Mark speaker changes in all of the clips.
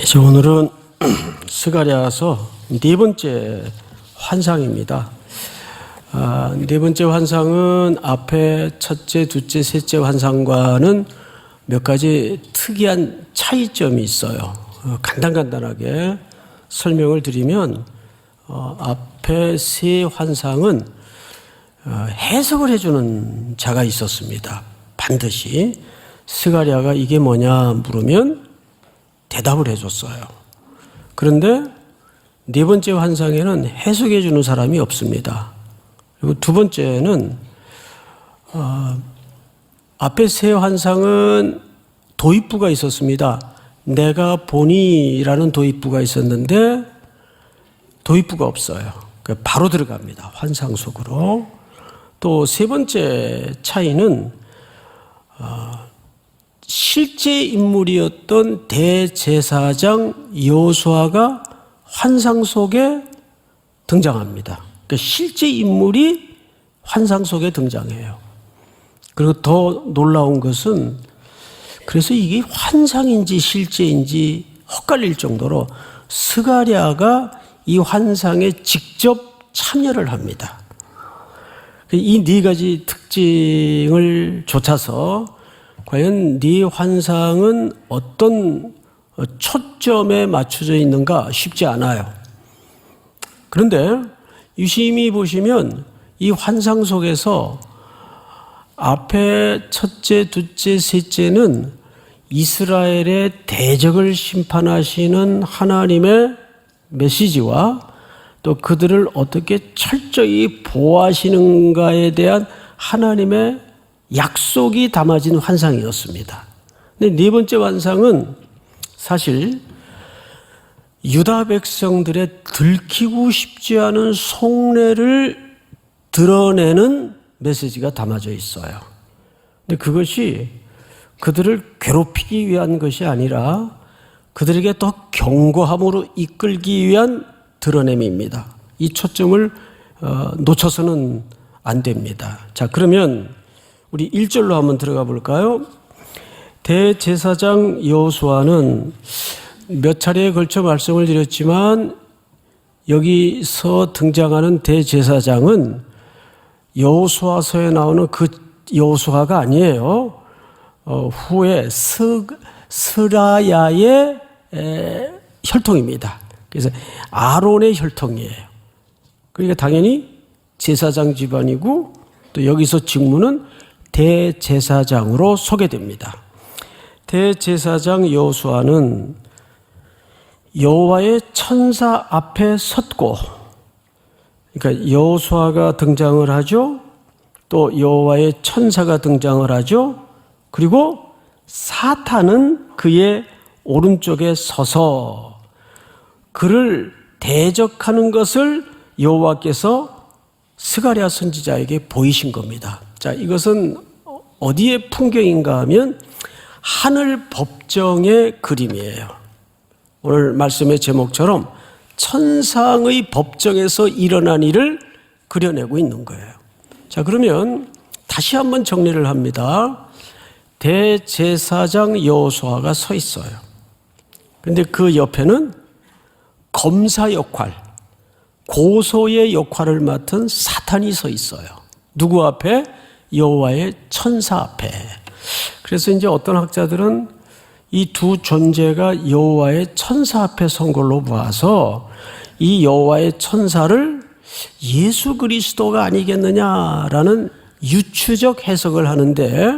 Speaker 1: 이제 오늘은 스가랴서 네 번째 환상입니다. 네 번째 환상은 앞에 첫째, 둘째, 셋째 환상과는 몇 가지 특이한 차이점이 있어요. 간단하게 설명을 드리면 앞에 세 환상은 해석을 해주는 자가 있었습니다. 반드시 스가랴가 이게 뭐냐 물으면 대답을 해줬어요. 그런데 네 번째 환상에는 해석해 주는 사람이 없습니다. 그리고 두 번째는 앞에 세 환상은 도입부가 있었습니다. 내가 보니라는 도입부가 있었는데 도입부가 없어요. 바로 들어갑니다. 환상 속으로. 또 세 번째 차이는 실제 인물이었던 대제사장 여호수아가 환상 속에 등장합니다. 그러니까 실제 인물이 환상 속에 등장해요. 그리고 더 놀라운 것은 그래서 이게 환상인지 실제인지 헛갈릴 정도로 스가랴가 이 환상에 직접 참여를 합니다. 이 네 가지 특징을 좇아서 과연 네 환상은 어떤 초점에 맞춰져 있는가 쉽지 않아요. 그런데 유심히 보시면 이 환상 속에서 앞에 첫째, 둘째, 셋째는 이스라엘의 대적을 심판하시는 하나님의 메시지와 또 그들을 어떻게 철저히 보호하시는가에 대한 하나님의 약속이 담아진 환상이었습니다. 근데 네 번째 환상은 사실 유다 백성들의 들키고 싶지 않은 속내를 드러내는 메시지가 담아져 있어요. 근데 그것이 그들을 괴롭히기 위한 것이 아니라 그들에게 더 견고함으로 이끌기 위한 드러냄입니다. 이 초점을 놓쳐서는 안 됩니다. 자, 그러면 우리 1절로 한번 들어가 볼까요? 대제사장 여호수아는 몇 차례에 걸쳐 말씀을 드렸지만 여기서 등장하는 대제사장은 여호수아서에 나오는 그 여호수아가 아니에요. 후에 스라야의 혈통입니다. 그래서 아론의 혈통이에요. 그러니까 당연히 제사장 집안이고 또 여기서 직무는 대제사장으로 소개됩니다. 대제사장 여호수아는 여호와의 천사 앞에 섰고, 그러니까 여호수아가 등장을 하죠. 또 여호와의 천사가 등장을 하죠. 그리고 사탄은 그의 오른쪽에 서서 그를 대적하는 것을 여호와께서 스가랴 선지자에게 보이신 겁니다. 자, 이것은 어디의 풍경인가 하면 하늘 법정의 그림이에요. 오늘 말씀의 제목처럼 천상의 법정에서 일어난 일을 그려내고 있는 거예요. 자, 그러면 다시 한번 정리를 합니다. 대제사장 여호수아가 서 있어요. 그런데 그 옆에는 검사 역할, 고소의 역할을 맡은 사탄이 서 있어요. 누구 앞에? 여호와의 천사 앞에. 그래서 이제 어떤 학자들은 이 두 존재가 여호와의 천사 앞에 선 걸로 봐서 이 여호와의 천사를 예수 그리스도가 아니겠느냐라는 유추적 해석을 하는데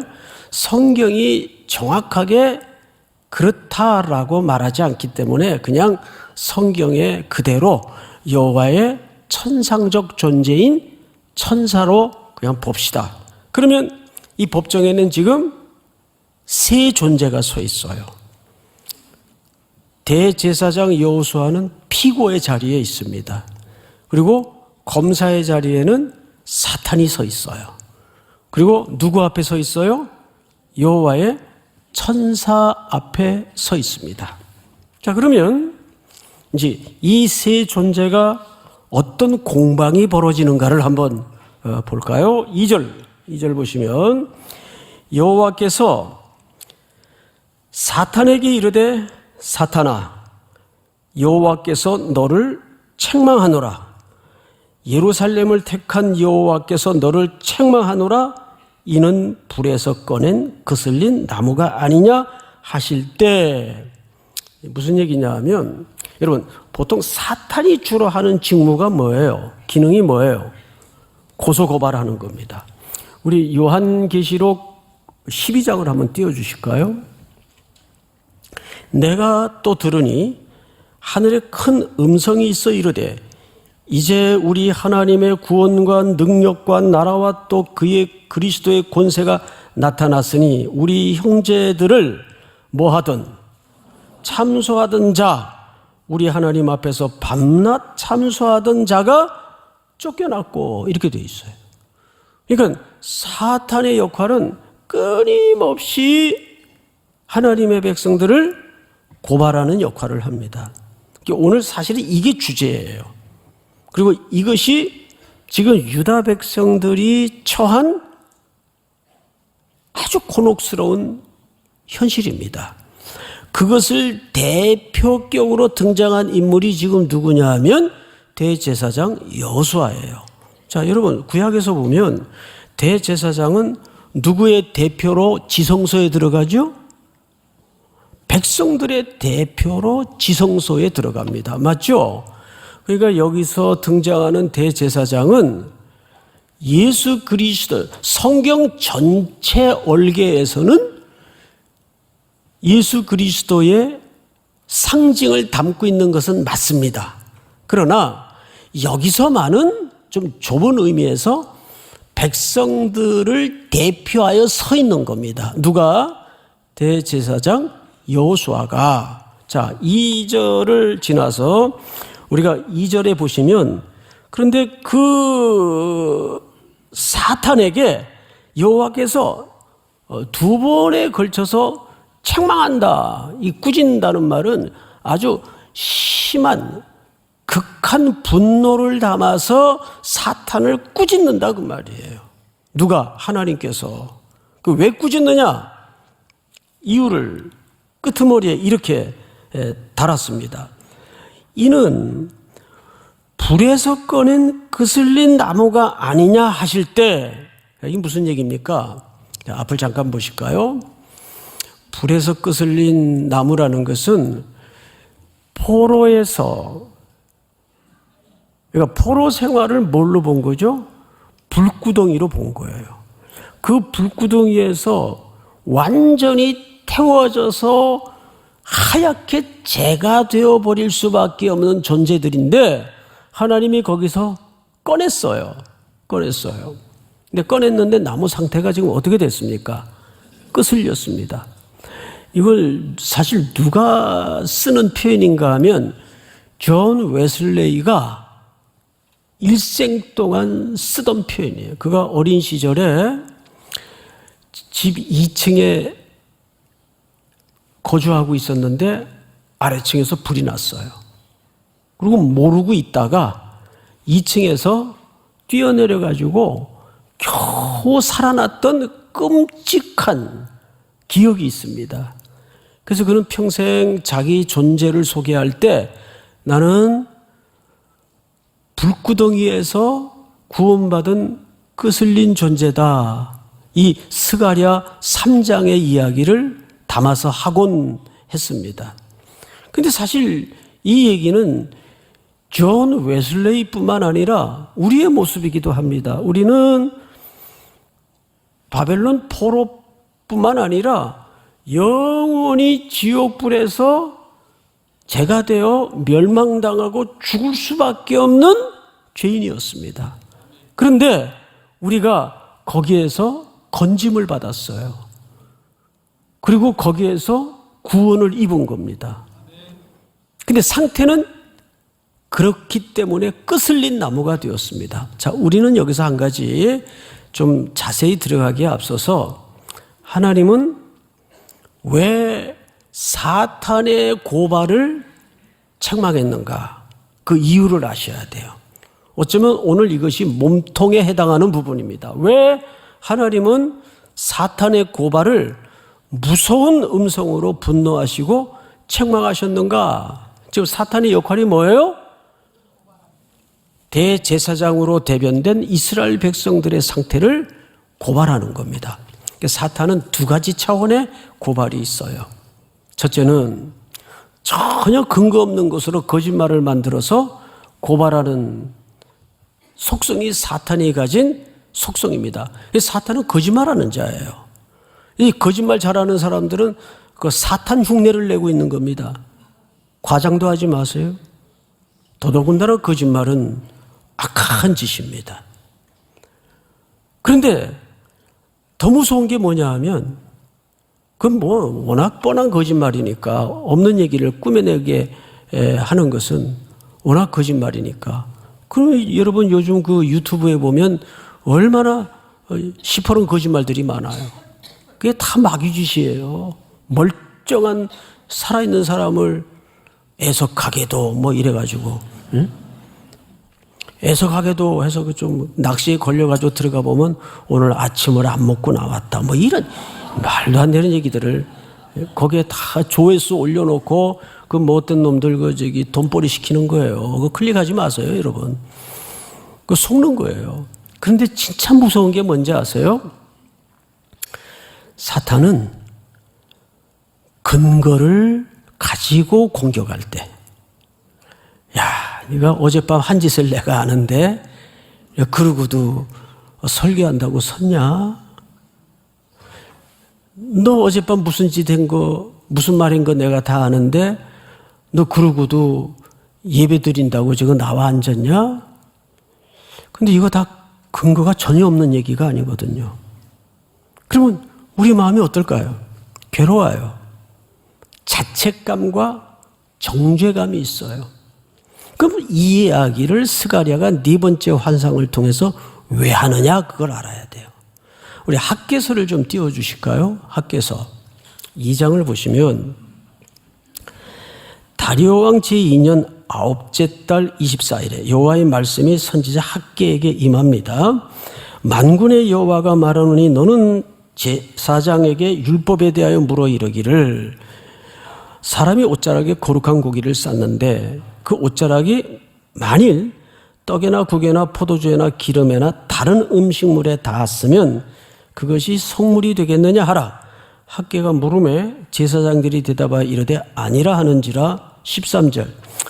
Speaker 1: 성경이 정확하게 그렇다라고 말하지 않기 때문에 그냥 성경에 그대로 여호와의 천상적 존재인 천사로 그냥 봅시다. 그러면 이 법정에는 지금 세 존재가 서 있어요. 대제사장 여호수아는 피고의 자리에 있습니다. 그리고 검사의 자리에는 사탄이 서 있어요. 그리고 누구 앞에 서 있어요? 여호와의 천사 앞에 서 있습니다. 자, 그러면 이제 이 세 존재가 어떤 공방이 벌어지는가를 한번 볼까요? 2절 보시면 여호와께서 사탄에게 이르되 사탄아, 여호와께서 너를 책망하노라. 예루살렘을 택한 여호와께서 너를 책망하노라. 이는 불에서 꺼낸 거슬린 나무가 아니냐 하실 때, 무슨 얘기냐 하면, 여러분 보통 사탄이 주로 하는 직무가 뭐예요? 기능이 뭐예요? 고소고발하는 겁니다. 우리 요한계시록 12장을 한번 띄워주실까요? 내가 또 들으니 하늘에 큰 음성이 있어 이르되 이제 우리 하나님의 구원과 능력과 나라와 또 그의 그리스도의 권세가 나타났으니 우리 형제들을 뭐하든 참소하던 자, 우리 하나님 앞에서 밤낮 참소하던 자가 쫓겨났고, 이렇게 되어 있어요. 그러니까 사탄의 역할은 끊임없이 하나님의 백성들을 고발하는 역할을 합니다. 오늘 사실은 이게 주제예요. 그리고 이것이 지금 유다 백성들이 처한 아주 곤혹스러운 현실입니다. 그것을 대표격으로 등장한 인물이 지금 누구냐 하면 대제사장 여호수아예요. 자, 여러분 구약에서 보면 대제사장은 누구의 대표로 지성소에 들어가죠? 백성들의 대표로 지성소에 들어갑니다. 맞죠? 그러니까 여기서 등장하는 대제사장은 예수 그리스도, 성경 전체 얼개에서는 예수 그리스도의 상징을 담고 있는 것은 맞습니다. 그러나 여기서만은 좀 좁은 의미에서 백성들을 대표하여 서 있는 겁니다. 누가? 대제사장 여호수아가. 자, 2절을 지나서 우리가 2절에 보시면, 그런데 그 사탄에게 여호와께서 두 번에 걸쳐서 책망한다. 이 꾸진다는 말은 아주 심한 극한 분노를 담아서 사탄을 꾸짖는다 그 말이에요. 누가? 하나님께서. 그 왜 꾸짖느냐? 이유를 끄트머리에 이렇게 달았습니다. 이는 불에서 꺼낸 거슬린 나무가 아니냐 하실 때, 이게 무슨 얘기입니까? 앞을 잠깐 보실까요? 불에서 거슬린 나무라는 것은 포로에서, 그러니까 포로 생활을 뭘로 본 거죠? 불구덩이로 본 거예요. 그 불구덩이에서 완전히 태워져서 하얗게 재가 되어버릴 수밖에 없는 존재들인데 하나님이 거기서 꺼냈어요. 근데 꺼냈는데 나무 상태가 지금 어떻게 됐습니까? 거슬렸습니다. 이걸 사실 누가 쓰는 표현인가 하면 존 웨슬레이가 일생 동안 쓰던 표현이에요. 그가 어린 시절에 집 2층에 거주하고 있었는데 아래층에서 불이 났어요. 그리고 모르고 있다가 2층에서 뛰어내려 가지고 겨우 살아났던 끔찍한 기억이 있습니다. 그래서 그는 평생 자기 존재를 소개할 때 나는 불구덩이에서 구원받은 거슬린 존재다. 이 스가랴 3장의 이야기를 담아서 하곤 했습니다. 근데 사실 이 얘기는 존 웨슬레이뿐만 아니라 우리의 모습이기도 합니다. 우리는 바벨론 포로뿐만 아니라 영원히 지옥불에서 죄가 되어 멸망당하고 죽을 수밖에 없는 죄인이었습니다. 그런데 우리가 거기에서 건짐을 받았어요. 그리고 거기에서 구원을 입은 겁니다. 근데 상태는 그렇기 때문에 거슬린 나무가 되었습니다. 자, 우리는 여기서 한 가지 좀 자세히 들어가기에 앞서서 하나님은 왜 사탄의 고발을 책망했는가? 그 이유를 아셔야 돼요. 어쩌면 오늘 이것이 몸통에 해당하는 부분입니다. 왜 하나님은 사탄의 고발을 무서운 음성으로 분노하시고 책망하셨는가? 지금 사탄의 역할이 뭐예요? 대제사장으로 대변된 이스라엘 백성들의 상태를 고발하는 겁니다. 사탄은 두 가지 차원의 고발이 있어요. 첫째는 전혀 근거 없는 것으로 거짓말을 만들어서 고발하는 속성이 사탄이 가진 속성입니다. 사탄은 거짓말하는 자예요. 이 거짓말 잘하는 사람들은 그 사탄 흉내를 내고 있는 겁니다. 과장도 하지 마세요. 더더군다나 거짓말은 악한 짓입니다. 그런데 더 무서운 게 뭐냐 하면 그건 뭐 워낙 뻔한 거짓말이니까 없는 얘기를 꾸며내게 하는 것은 워낙 거짓말이니까. 그럼 여러분 요즘 그 유튜브에 보면 얼마나 시퍼런 거짓말들이 많아요. 그게 다 마귀짓이에요. 멀쩡한 살아있는 사람을 애석하게도 뭐 이래가지고, 응? 애석하게도 해서 좀 낚시에 걸려가지고 들어가 보면 오늘 아침을 안 먹고 나왔다. 뭐 이런 말도 안 되는 얘기들을 거기에 다 조회수 올려놓고 그 뭐 어떤 놈들 그 저기 돈벌이 시키는 거예요. 그거 클릭하지 마세요, 여러분. 그거 속는 거예요. 그런데 진짜 무서운 게 뭔지 아세요? 사탄은 근거를 가지고 공격할 때, 야, 네가 어젯밤 한 짓을 내가 아는데 그러고도 설교한다고 섰냐? 너 어젯밤 무슨 짓 한 거, 무슨 말인 거 내가 다 아는데 너 그러고도 예배 드린다고 지금 나와 앉았냐? 근데 이거 다 근거가 전혀 없는 얘기가 아니거든요. 그러면 우리 마음이 어떨까요? 괴로워요. 자책감과 정죄감이 있어요. 그럼 이 이야기를 스가랴가 네 번째 환상을 통해서 왜 하느냐, 그걸 알아야 돼요. 우리 학개서를 좀 띄워주실까요? 학개서 2장을 보시면 다리오 왕 제2년 9째 달 24일에 여호와의 말씀이 선지자 학개에게 임합니다. 만군의 여호와가 말하노니 너는 제사장에게 율법에 대하여 물어 이르기를, 사람이 옷자락에 거룩한 고기를 쌌는데 그 옷자락이 만일 떡에나 국에나 포도주에나 기름에나 다른 음식물에 닿았으면 그것이 성물이 되겠느냐 하라. 학개가 물음에 제사장들이 대답하여 이르되 아니라 하는지라. 13절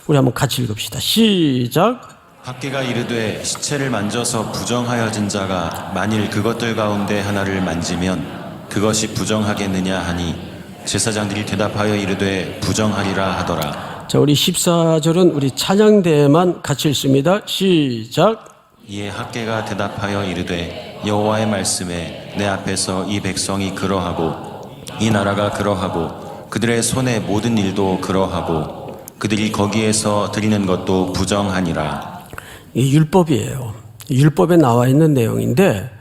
Speaker 1: 우리 한번 같이 읽읍시다. 시작.
Speaker 2: 학개가 이르되 시체를 만져서 부정하여진 자가 만일 그것들 가운데 하나를 만지면 그것이 부정하겠느냐 하니 제사장들이 대답하여 이르되 부정하리라 하더라.
Speaker 1: 자, 우리 14절은 우리 찬양대만 같이 읽습니다. 시작.
Speaker 2: 이에 학개가 대답하여 이르되 여호와의 말씀에 내 앞에서 이 백성이 그러하고 이 나라가 그러하고 그들의 손의 모든 일도 그러하고 그들이 거기에서 드리는 것도 부정하니라.
Speaker 1: 이 율법이에요. 율법에 나와 있는 내용인데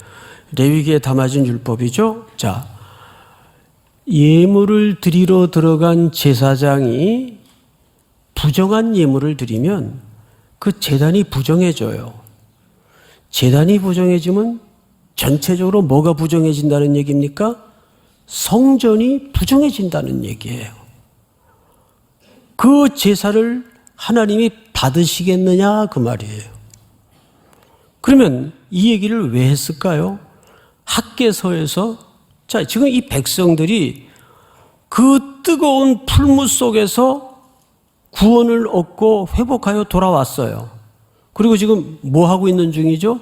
Speaker 1: 레위기에 담아진 율법이죠. 자, 예물을 드리러 들어간 제사장이 부정한 예물을 드리면 그 제단이 부정해져요. 제단이 부정해지면 전체적으로 뭐가 부정해진다는 얘기입니까? 성전이 부정해진다는 얘기예요. 그 제사를 하나님이 받으시겠느냐 그 말이에요. 그러면 이 얘기를 왜 했을까요? 학개서에서 자, 지금 이 백성들이 그 뜨거운 풀무 속에서 구원을 얻고 회복하여 돌아왔어요. 그리고 지금 뭐 하고 있는 중이죠?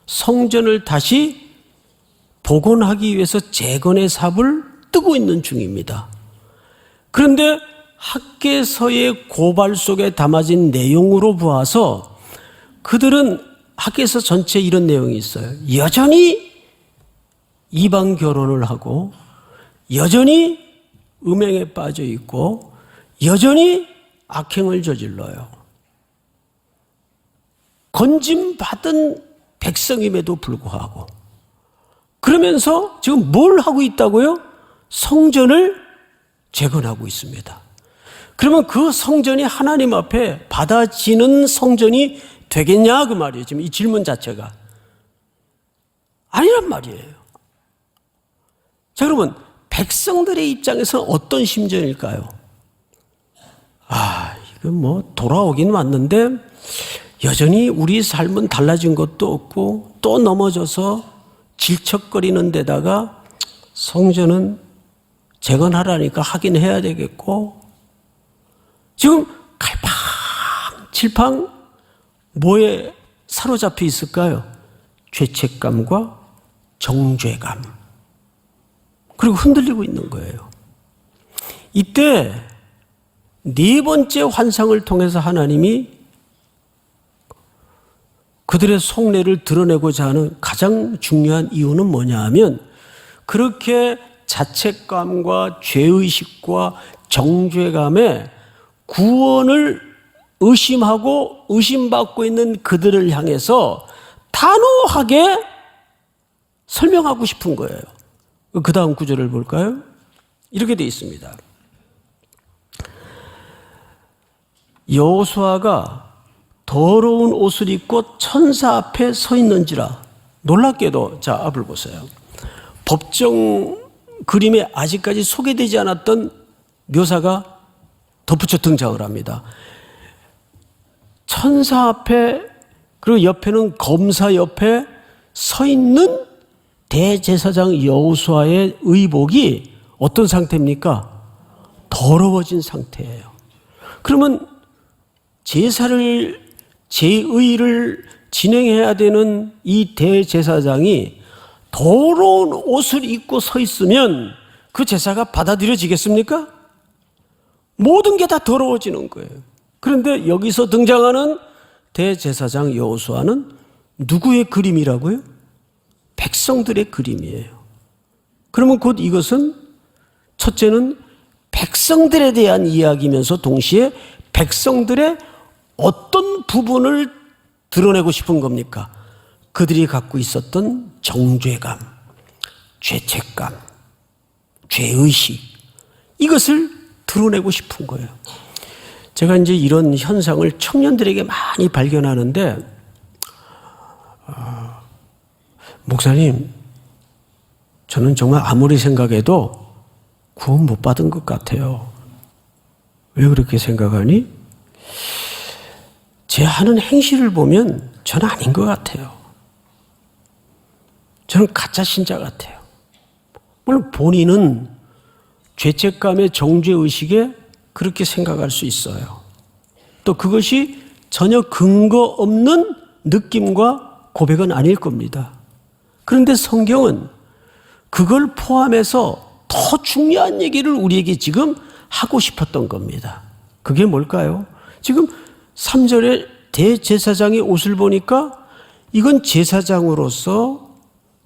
Speaker 1: 성전을 다시 복원하기 위해서 재건의 삽을 뜨고 있는 중입니다. 그런데 학개서의 고발 속에 담아진 내용으로 보아서 그들은 학개서 전체에 이런 내용이 있어요. 여전히 이방 결혼을 하고 여전히 음행에 빠져 있고 여전히 악행을 저질러요. 건짐받은 백성임에도 불구하고 그러면서 지금 뭘 하고 있다고요? 성전을 재건하고 있습니다. 그러면 그 성전이 하나님 앞에 받아지는 성전이 되겠냐 그 말이에요. 지금 이 질문 자체가 아니란 말이에요. 자, 그러면 백성들의 입장에서는 어떤 심정일까요? 돌아오긴 왔는데 여전히 우리 삶은 달라진 것도 없고 또 넘어져서 질척거리는 데다가 성전은 재건하라니까 하긴 해야 되겠고 지금 갈팡질팡 뭐에 사로잡혀 있을까요? 죄책감과 정죄감. 그리고 흔들리고 있는 거예요. 이때 네 번째 환상을 통해서 하나님이 그들의 속내를 드러내고자 하는 가장 중요한 이유는 뭐냐 하면 그렇게 자책감과 죄의식과 정죄감에 구원을 의심하고 의심받고 있는 그들을 향해서 단호하게 설명하고 싶은 거예요. 그 다음 구절을 볼까요? 이렇게 되어 있습니다. 여호수아가 더러운 옷을 입고 천사 앞에 서 있는지라. 놀랍게도 자 앞을 보세요. 법정 그림에 아직까지 소개되지 않았던 묘사가 덧붙여 등장을 합니다. 천사 앞에 그리고 옆에는 검사 옆에 서 있는 대제사장 여호수아의 의복이 어떤 상태입니까? 더러워진 상태예요. 그러면 제의를 진행해야 되는 이 대제사장이 더러운 옷을 입고 서 있으면 그 제사가 받아들여지겠습니까? 모든 게 다 더러워지는 거예요. 그런데 여기서 등장하는 대제사장 여호수아는 누구의 그림이라고요? 백성들의 그림이에요. 그러면 곧 이것은 첫째는 백성들에 대한 이야기면서 동시에 백성들의 어떤 부분을 드러내고 싶은 겁니까? 그들이 갖고 있었던 정죄감, 죄책감, 죄의식 이것을 드러내고 싶은 거예요. 제가 이제 이런 현상을 청년들에게 많이 발견하는데 목사님 저는 정말 아무리 생각해도 구원 못 받은 것 같아요. 왜 그렇게 생각하니? 제 하는 행실을 보면 저는 아닌 것 같아요. 저는 가짜 신자 같아요. 물론 본인은 죄책감의 정죄의식에 그렇게 생각할 수 있어요. 또 그것이 전혀 근거 없는 느낌과 고백은 아닐 겁니다. 그런데 성경은 그걸 포함해서 더 중요한 얘기를 우리에게 지금 하고 싶었던 겁니다. 그게 뭘까요? 지금 3절에 대제사장의 옷을 보니까 이건 제사장으로서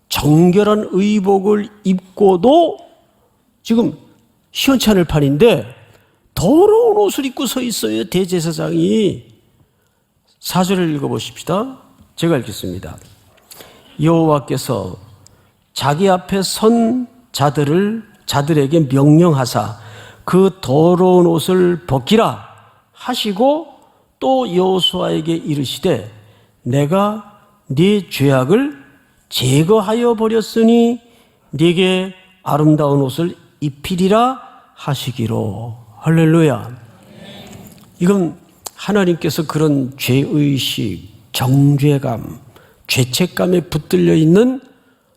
Speaker 1: 정결한 의복을 입고도 지금 시원치 않을 판인데 더러운 옷을 입고 서 있어요. 대제사장이. 4절을 읽어보십시다. 제가 읽겠습니다. 여호와께서 자기 앞에 선 자들에게 명령하사 그 더러운 옷을 벗기라 하시고 또 여호수아에게 이르시되 내가 네 죄악을 제거하여 버렸으니 네게 아름다운 옷을 입히리라 하시기로. 할렐루야. 이건 하나님께서 그런 죄의식, 정죄감, 죄책감에 붙들려 있는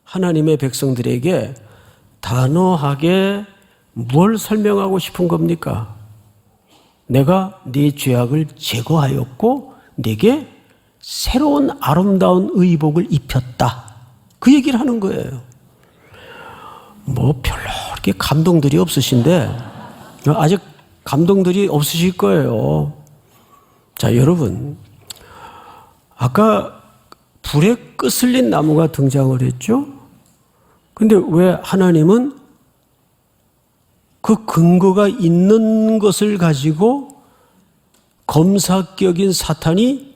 Speaker 1: 하나님의 백성들에게 단호하게 뭘 설명하고 싶은 겁니까? 내가 네 죄악을 제거하였고 네게 새로운 아름다운 의복을 입혔다. 그 얘기를 하는 거예요. 별로 그렇게 감동들이 없으신데 아직 감동들이 없으실 거예요. 자, 여러분 아까 불에 끄슬린 나무가 등장을 했죠? 근데 왜 하나님은 그 근거가 있는 것을 가지고 검사격인 사탄이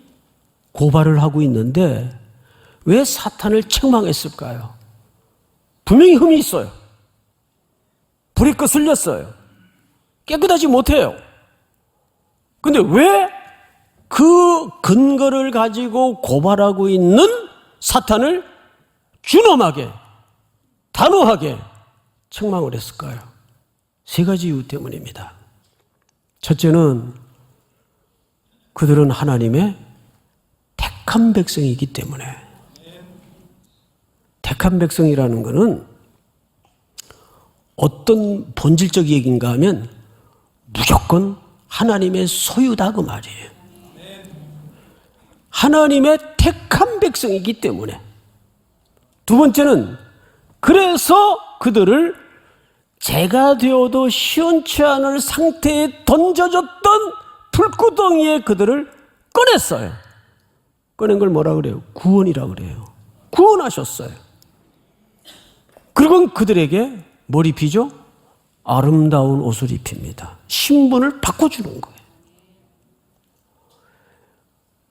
Speaker 1: 고발을 하고 있는데 왜 사탄을 책망했을까요? 분명히 흠이 있어요. 불에 끄슬렸어요. 깨끗하지 못해요. 근데 왜 그 근거를 가지고 고발하고 있는 사탄을 준엄하게, 단호하게 책망을 했을까요? 세 가지 이유 때문입니다. 첫째는 그들은 하나님의 택한 백성이기 때문에. 택한 백성이라는 것은 어떤 본질적 얘기인가 하면 무조건 하나님의 소유다 그 말이에요. 하나님의 택한 백성이기 때문에. 두 번째는 그래서 그들을 재가 되어도 시원치 않을 상태에 던져졌던 불구덩이에 그들을 꺼냈어요. 꺼낸 걸 뭐라 그래요? 구원이라 그래요. 구원하셨어요. 그리고 그들에게 뭘 입히죠? 아름다운 옷을 입힙니다. 신분을 바꿔주는 거예요.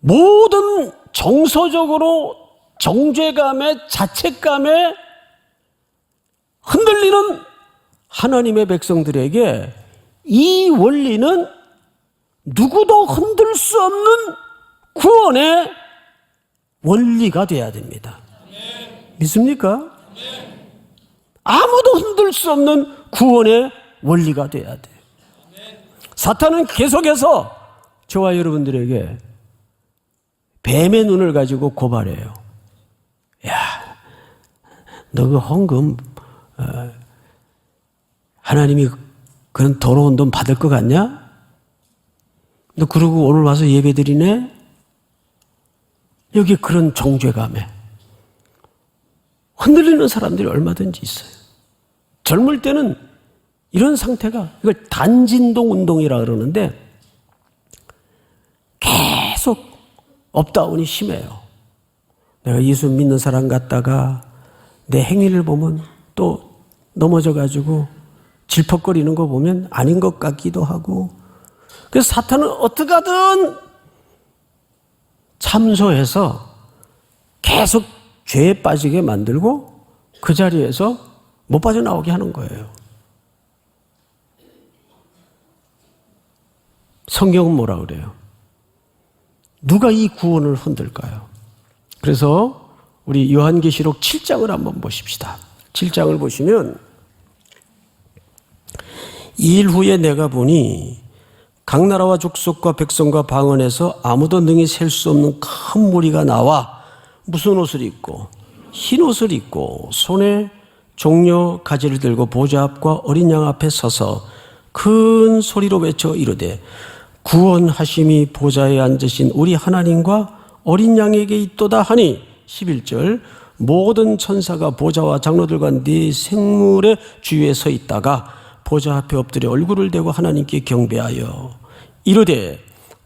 Speaker 1: 모든 정서적으로 정죄감에 자책감에 흔들리는 하나님의 백성들에게 이 원리는 누구도 흔들 수 없는 구원의 원리가 돼야 됩니다. 믿습니까? 아무도 흔들 수 없는 구원의 원리가 돼야 돼요. 사탄은 계속해서 저와 여러분들에게 뱀의 눈을 가지고 고발해요. 야, 너 그 헌금 하나님이 그런 더러운 돈 받을 것 같냐? 너 그러고 오늘 와서 예배드리네? 여기 그런 정죄감에 흔들리는 사람들이 얼마든지 있어요. 젊을 때는 이런 상태가, 이걸 단진동 운동이라 그러는데 계속 업다운이 심해요. 내가 예수 믿는 사람 같다가 내 행위를 보면 또 넘어져가지고 질퍽거리는 거 보면 아닌 것 같기도 하고, 그래서 사탄은 어떻게 하든 참소해서 계속 죄에 빠지게 만들고 그 자리에서 못 빠져나오게 하는 거예요. 성경은 뭐라 그래요? 누가 이 구원을 흔들까요? 그래서 우리 요한계시록 7장을 한번 보십시다. 7장을 보시면 2일 후에 내가 보니 각 나라와 족속과 백성과 방언에서 아무도 능히 셀 수 없는 큰 무리가 나와 무슨 옷을 입고 흰 옷을 입고 손에 종려 가지를 들고 보좌 앞과 어린 양 앞에 서서 큰 소리로 외쳐 이르되 구원하심이 보좌에 앉으신 우리 하나님과 어린 양에게 있도다 하니 11절 모든 천사가 보좌와 장로들과 네 생물의 주위에 서 있다가 보좌 앞에 엎드려 얼굴을 대고 하나님께 경배하여 이르되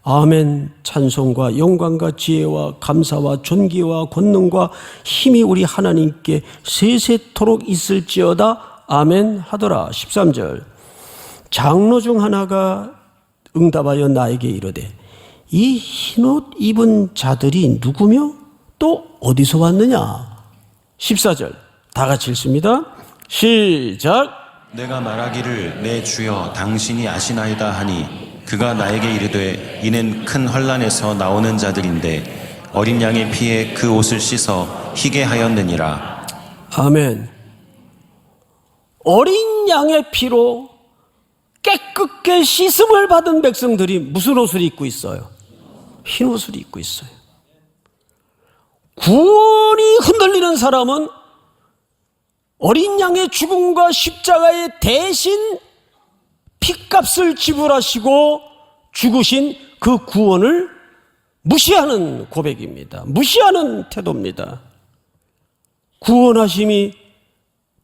Speaker 1: 아멘. 찬송과 영광과 지혜와 감사와 존귀와 권능과 힘이 우리 하나님께 세세토록 있을지어다. 아멘 하더라. 13절 장로 중 하나가 응답하여 나에게 이르되 이 흰옷 입은 자들이 누구며 또 어디서 왔느냐. 14절 다 같이 읽습니다. 시작.
Speaker 2: 내가 말하기를 내 주여 당신이 아시나이다 하니 그가 나에게 이르되 이는 큰 환난에서 나오는 자들인데 어린 양의 피에 그 옷을 씻어 희게 하였느니라.
Speaker 1: 아멘. 어린 양의 피로 깨끗게 씻음을 받은 백성들이 무슨 옷을 입고 있어요? 흰 옷을 입고 있어요. 구원이 흔들리는 사람은 어린 양의 죽음과 십자가의 대신 피값을 지불하시고 죽으신 그 구원을 무시하는 고백입니다. 무시하는 태도입니다. 구원하심이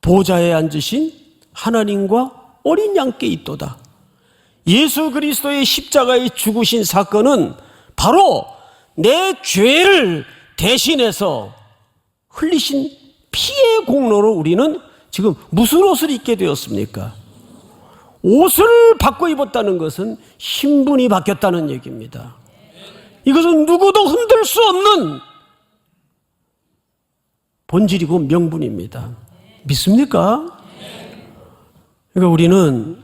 Speaker 1: 보좌에 앉으신 하나님과 어린 양께 있도다. 예수 그리스도의 십자가에 죽으신 사건은 바로 내 죄를 대신해서 흘리신 피의 공로로 우리는 지금 무슨 옷을 입게 되었습니까? 옷을 바꿔 입었다는 것은 신분이 바뀌었다는 얘기입니다. 이것은 누구도 흔들 수 없는 본질이고 명분입니다. 믿습니까? 그러니까 우리는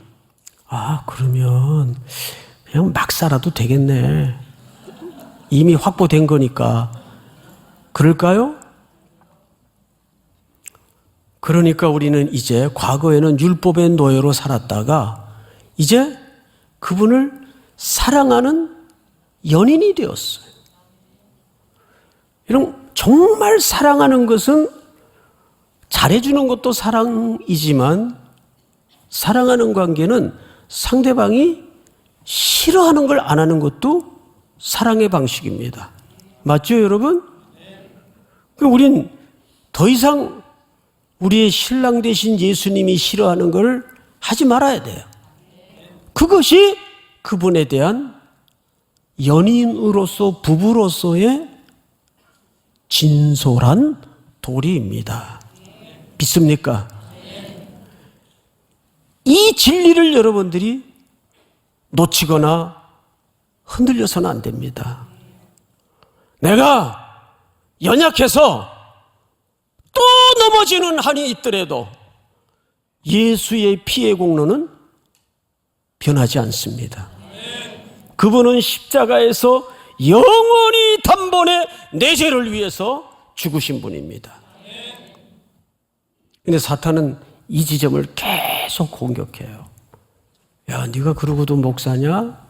Speaker 1: 그러면 그냥 막 살아도 되겠네. 이미 확보된 거니까. 그럴까요? 그러니까 우리는 이제 과거에는 율법의 노예로 살았다가 이제 그분을 사랑하는 연인이 되었어요. 여러분, 정말 사랑하는 것은 잘해주는 것도 사랑이지만 사랑하는 관계는 상대방이 싫어하는 걸 안 하는 것도 사랑의 방식입니다. 맞죠, 여러분? 우린 더 이상 우리의 신랑 되신 예수님이 싫어하는 걸 하지 말아야 돼요. 그것이 그분에 대한 연인으로서 부부로서의 진솔한 도리입니다. 믿습니까? 이 진리를 여러분들이 놓치거나 흔들려서는 안 됩니다. 내가 연약해서 또 넘어지는 한이 있더라도 예수의 피의 공로는 변하지 않습니다. 그분은 십자가에서 영원히 단번에 내 죄를 위해서 죽으신 분입니다. 근데 사탄은 이 지점을 계속 공격해요. 야, 네가 그러고도 목사냐?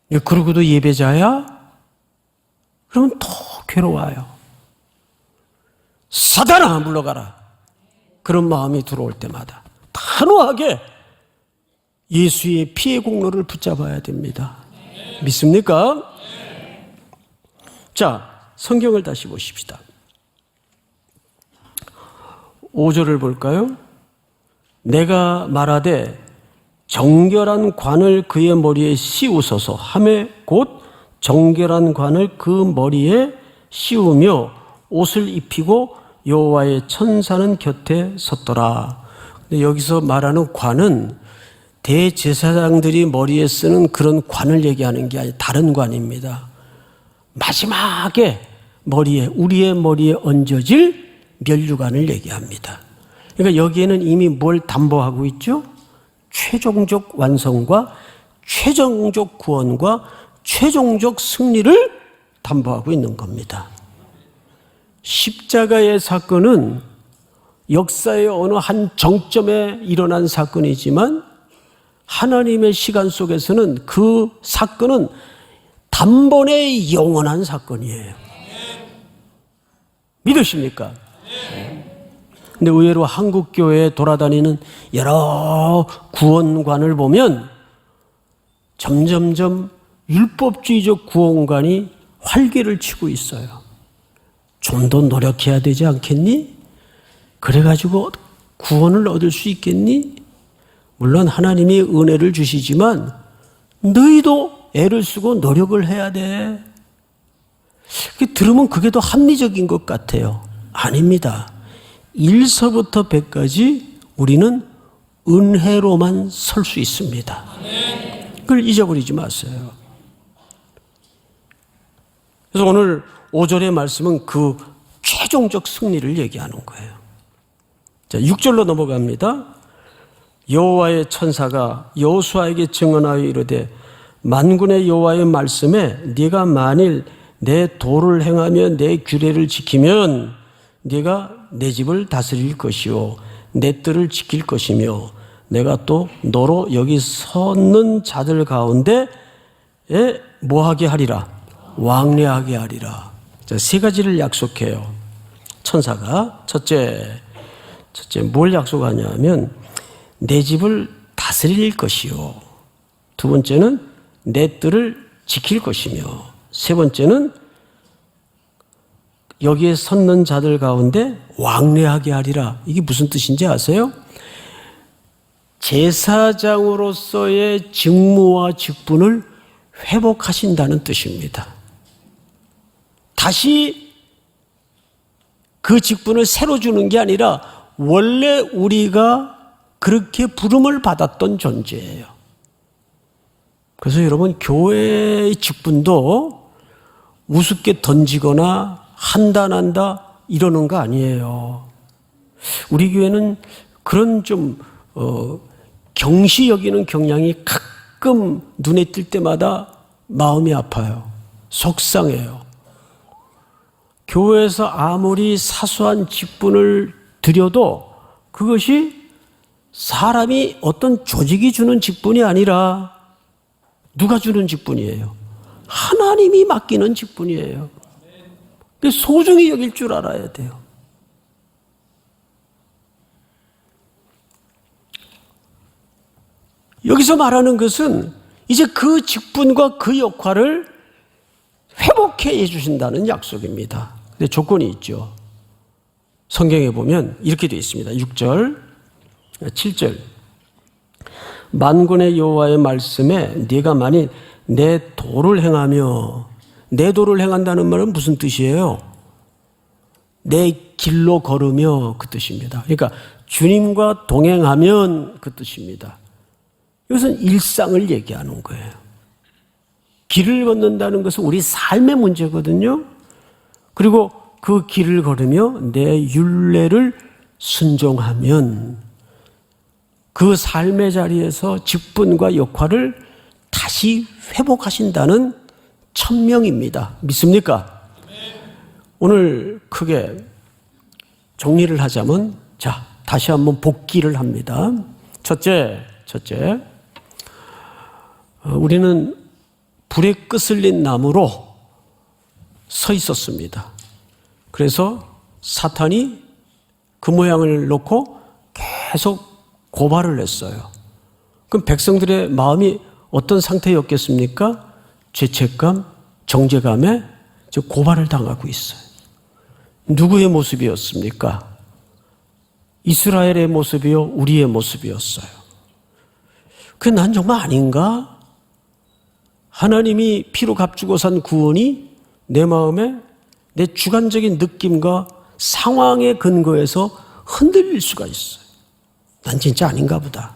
Speaker 1: 네가 그러고도 예배자야? 그러면 더 괴로워요. 사탄아, 물러가라. 그런 마음이 들어올 때마다 단호하게 예수의 피의 공로를 붙잡아야 됩니다. 믿습니까? 자, 성경을 다시 보십시다. 5절을 볼까요? 내가 말하되 정결한 관을 그의 머리에 씌우소서 하매 곧 정결한 관을 그 머리에 씌우며 옷을 입히고 여호와의 천사는 곁에 섰더라. 근데 여기서 말하는 관은 대제사장들이 머리에 쓰는 그런 관을 얘기하는 게 아니라 다른 관입니다. 마지막에 머리에, 우리의 머리에 얹어질 면류관을 얘기합니다. 그러니까 여기에는 이미 뭘 담보하고 있죠? 최종적 완성과 최종적 구원과 최종적 승리를 담보하고 있는 겁니다. 십자가의 사건은 역사의 어느 한 정점에 일어난 사건이지만 하나님의 시간 속에서는 그 사건은 단번에 영원한 사건이에요. 믿으십니까? 근데 의외로 한국교회에 돌아다니는 여러 구원관을 보면 점점점 율법주의적 구원관이 활개를 치고 있어요. 좀 더 노력해야 되지 않겠니? 그래가지고 구원을 얻을 수 있겠니? 물론 하나님이 은혜를 주시지만 너희도 애를 쓰고 노력을 해야 돼. 들으면 그게 더 합리적인 것 같아요. 아닙니다. 1서부터 100까지 우리는 은혜로만 설 수 있습니다. 그걸 잊어버리지 마세요. 그래서 오늘 5절의 말씀은 그 최종적 승리를 얘기하는 거예요. 자, 6절로 넘어갑니다. 여호와의 천사가 여호수아에게 증언하여 이르되 만군의 여호와의 말씀에 네가 만일 내 도를 행하며 내 규례를 지키면 네가 내 집을 다스릴 것이요 내 뜰을 지킬 것이며 내가 또 너로 여기 섰는 자들 가운데 뭐하게 하리라? 왕래하게 하리라. 자, 세 가지를 약속해요. 천사가 첫째 뭘 약속하냐면 내 집을 다스릴 것이요. 두 번째는 내 뜰을 지킬 것이며 세 번째는 여기에 섰는 자들 가운데 왕래하게 하리라. 이게 무슨 뜻인지 아세요? 제사장으로서의 직무와 직분을 회복하신다는 뜻입니다. 다시 그 직분을 새로 주는 게 아니라 원래 우리가 그렇게 부름을 받았던 존재예요. 그래서 여러분, 교회의 직분도 우습게 던지거나 한다 이러는 거 아니에요. 우리 교회는 그런 좀 경시 여기는 경향이 가끔 눈에 띌 때마다 마음이 아파요. 속상해요. 교회에서 아무리 사소한 직분을 드려도 그것이 사람이 어떤 조직이 주는 직분이 아니라 누가 주는 직분이에요? 하나님이 맡기는 직분이에요. 소중히 여길 줄 알아야 돼요. 여기서 말하는 것은 이제 그 직분과 그 역할을 회복해 주신다는 약속입니다. 근데 조건이 있죠. 성경에 보면 이렇게 되어 있습니다. 6절, 7절. 만군의 여호와의 말씀에 네가 만일 내 도를 행하며, 내 도를 행한다는 말은 무슨 뜻이에요? 내 길로 걸으며, 그 뜻입니다. 그러니까 주님과 동행하면 그 뜻입니다. 이것은 일상을 얘기하는 거예요. 길을 걷는다는 것은 우리 삶의 문제거든요. 그리고 그 길을 걸으며 내 율례를 순종하면 그 삶의 자리에서 직분과 역할을 다시 회복하신다는 천명입니다. 믿습니까? 오늘 크게 정리를 하자면, 자, 다시 한번 복기를 합니다. 첫째, 우리는 불에 끄슬린 나무로 서 있었습니다. 그래서 사탄이 그 모양을 놓고 계속 고발을 했어요. 그럼 백성들의 마음이 어떤 상태였겠습니까? 죄책감, 정죄감에 고발을 당하고 있어요. 누구의 모습이었습니까? 이스라엘의 모습이요, 우리의 모습이었어요. 난 정말 아닌가? 하나님이 피로 값주고 산 구원이 내 마음에 내 주관적인 느낌과 상황에 근거해서 흔들릴 수가 있어요. 난 진짜 아닌가 보다.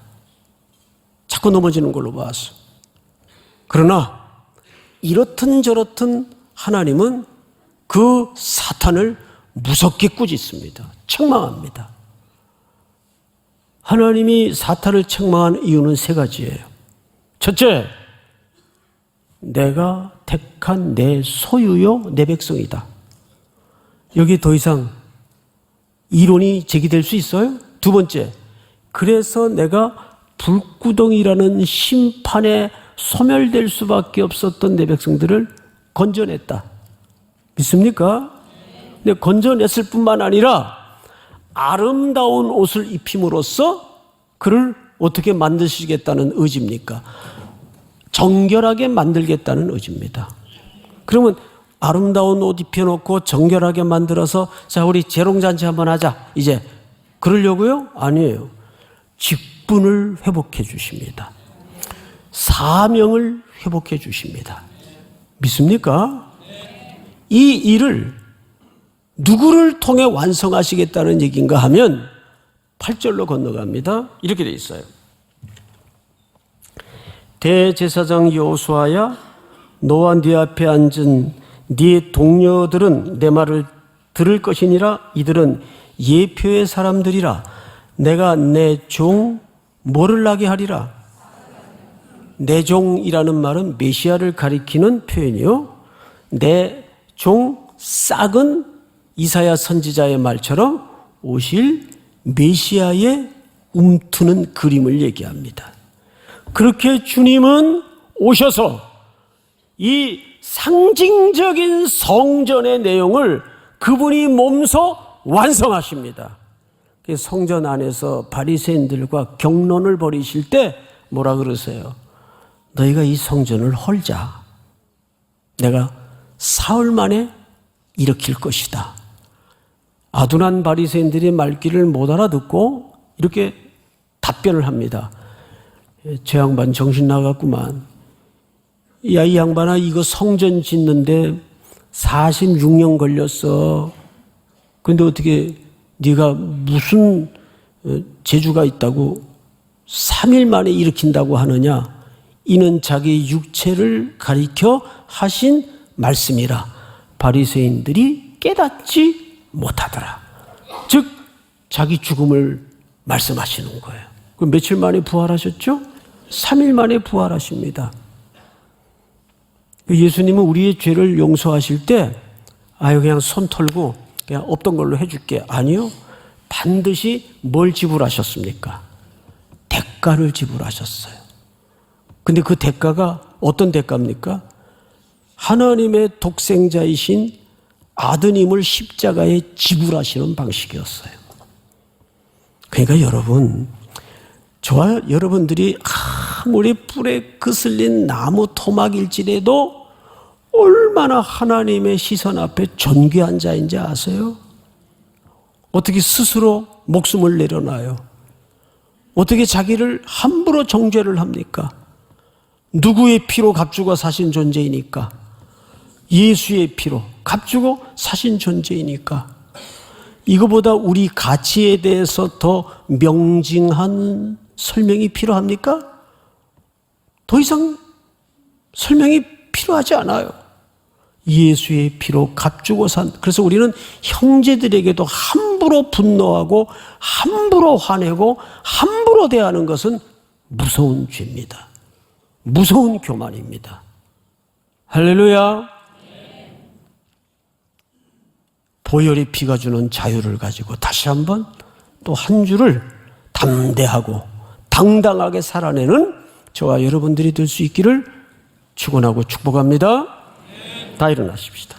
Speaker 1: 자꾸 넘어지는 걸로 봐서. 그러나 이렇든 저렇든 하나님은 그 사탄을 무섭게 꾸짖습니다. 책망합니다. 하나님이 사탄을 책망한 이유는 세 가지예요. 첫째, 내가 택한 내 소유요, 내 백성이다. 여기 더 이상 이론이 제기될 수 있어요? 두 번째, 그래서 내가 불구덩이라는 심판에 소멸될 수밖에 없었던 내 백성들을 건져냈다. 믿습니까? 근데 건져냈을 뿐만 아니라 아름다운 옷을 입힘으로써 그를 어떻게 만드시겠다는 의지입니까? 정결하게 만들겠다는 의지입니다. 그러면 아름다운 옷 입혀놓고 정결하게 만들어서 자, 우리 재롱잔치 한번 하자. 이제 그러려고요? 아니에요. 직분을 회복해 주십니다. 사명을 회복해 주십니다. 믿습니까? 이 일을 누구를 통해 완성하시겠다는 얘기인가 하면 8절로 건너갑니다. 이렇게 돼 있어요. 대제사장 여호수아야, 너와 네 앞에 앉은 네 동료들은 내 말을 들을 것이니라. 이들은 예표의 사람들이라. 내가 내 종 뭐를 나게 하리라. 내 종이라는 말은 메시아를 가리키는 표현이요. 내 종 싹은 이사야 선지자의 말처럼 오실 메시아의 움트는 그림을 얘기합니다. 그렇게 주님은 오셔서 이 상징적인 성전의 내용을 그분이 몸소 완성하십니다. 성전 안에서 바리새인들과 경론을 벌이실 때 뭐라 그러세요? 너희가 이 성전을 헐자. 내가 사흘 만에 일으킬 것이다. 아둔한 바리새인들이 말귀를 못 알아듣고 이렇게 답변을 합니다. 저 양반 정신 나갔구만. 야, 이 양반아, 이거 성전 짓는데 46년 걸렸어. 근데 어떻게 네가 무슨 재주가 있다고 3일 만에 일으킨다고 하느냐? 이는 자기 육체를 가리켜 하신 말씀이라 바리새인들이 깨닫지 못하더라. 즉 자기 죽음을 말씀하시는 거예요. 그럼 며칠 만에 부활하셨죠? 3일 만에 부활하십니다. 예수님은 우리의 죄를 용서하실 때 그냥 손 털고 그냥 없던 걸로 해줄게. 아니요. 반드시 뭘 지불하셨습니까? 대가를 지불하셨어요. 근데 그 대가가 어떤 대가입니까? 하나님의 독생자이신 아드님을 십자가에 지불하시는 방식이었어요. 그러니까 여러분, 저와 여러분들이 아무리 불에 그슬린 나무 토막일지라도 얼마나 하나님의 시선 앞에 존귀한 자인지 아세요? 어떻게 스스로 목숨을 내려놔요? 어떻게 자기를 함부로 정죄를 합니까? 누구의 피로 값주고 사신 존재이니까? 예수의 피로 값주고 사신 존재이니까. 이거보다 우리 가치에 대해서 더 명징한 설명이 필요합니까? 더 이상 설명이 필요하지 않아요. 예수의 피로 값주고 산. 그래서 우리는 형제들에게도 함부로 분노하고 함부로 화내고 함부로 대하는 것은 무서운 죄입니다. 무서운 교만입니다. 할렐루야. 보혈의 피가 주는 자유를 가지고 다시 한번 또 한 주를 담대하고 당당하게 살아내는 저와 여러분들이 될 수 있기를 축원하고 축복합니다. 다 일어나십시다.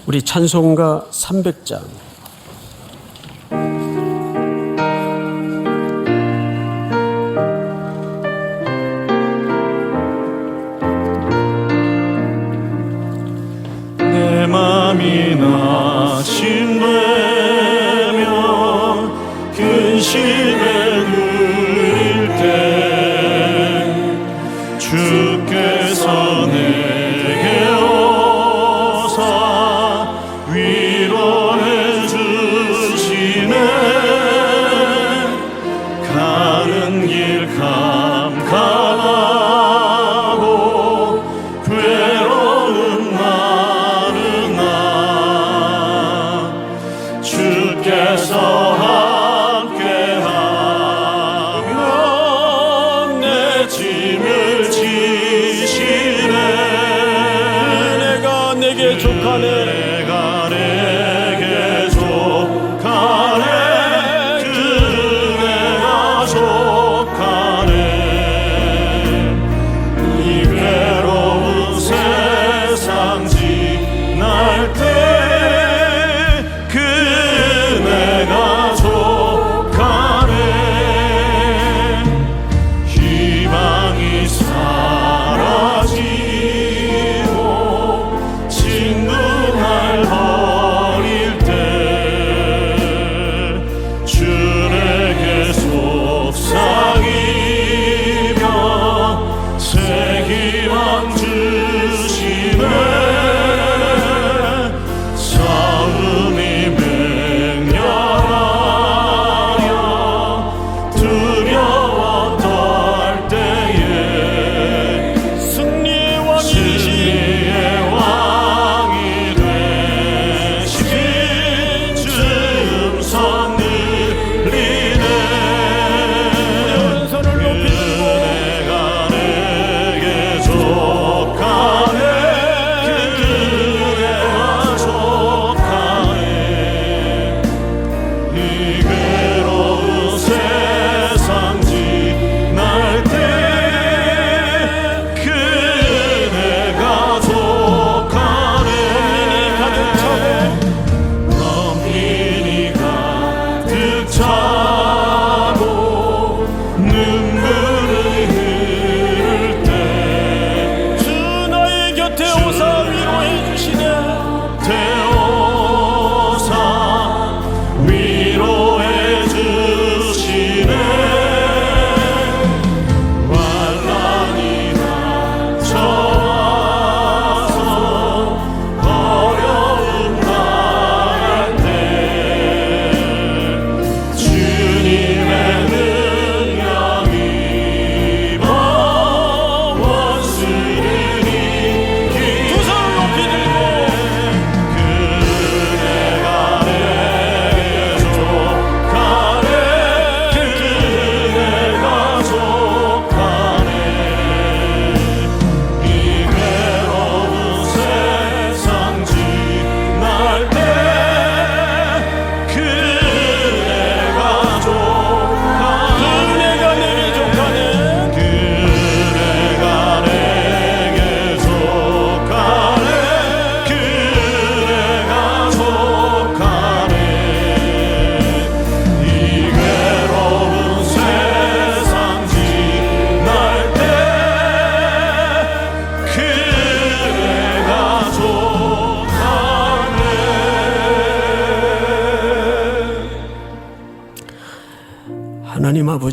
Speaker 1: 우리 찬송가 300장
Speaker 3: 내 맘이 낙심되며 근심에 누릴 때 주께서 내게 오사 위로해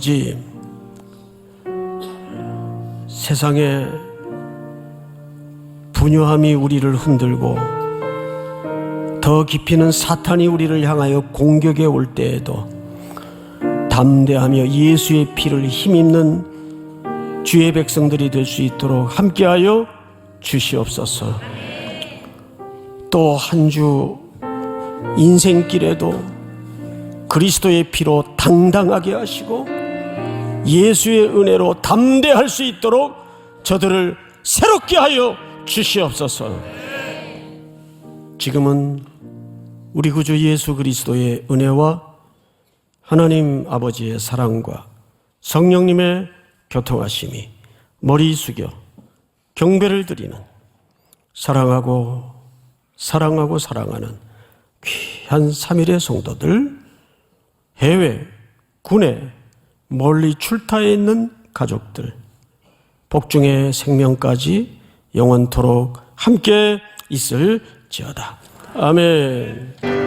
Speaker 1: 아버지, 세상에 분요함이 우리를 흔들고 더 깊이는 사탄이 우리를 향하여 공격해 올 때에도 담대하며 예수의 피를 힘입는 주의 백성들이 될 수 있도록 함께하여 주시옵소서. 또 한 주 인생길에도 그리스도의 피로 당당하게 하시고 예수의 은혜로 담대할 수 있도록 저들을 새롭게 하여 주시옵소서. 지금은 우리 구주 예수 그리스도의 은혜와 하나님 아버지의 사랑과 성령님의 교통하심이 머리 숙여 경배를 드리는 사랑하고 사랑하는 귀한 3일의 성도들, 해외, 국내, 멀리 출타해 있는 가족들, 복중의 생명까지 영원토록 함께 있을지어다. 아멘.